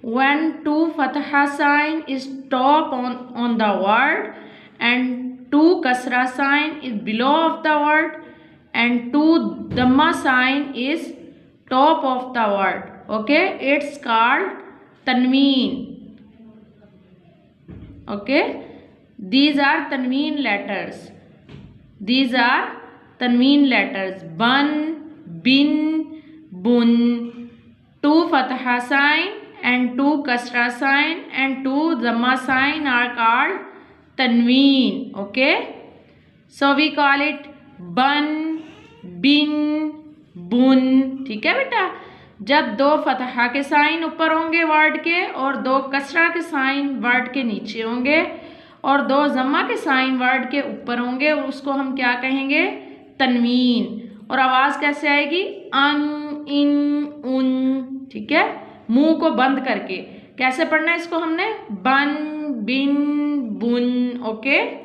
when two fatha sign is top on the word and two kasra sign is below of the word and two dhamma sign is top of the word. Okay, it's called tanween. Okay, these are tanween letters. These are tanween letters. Ban, bin, bun. Two fatha sign and two kasra sign and two dhamma sign are called tanween. Okay, so we call it ban, bin, bun. ठीक है बेटा, जब दो फतहा के sign ऊपर होंगे word के और दो कसरा के साइन वर्ड के नीचे होंगे और दो जम्मा के साइन वर्ड के ऊपर होंगे, उसको हम क्या कहेंगे? तनवीन। और आवाज कैसे आएगी? अन, इन, उन। ठीक है, मुंह को बंद करके। कैसे पढ़ना है इसको हमने? बन, बिन, बुन। ओके।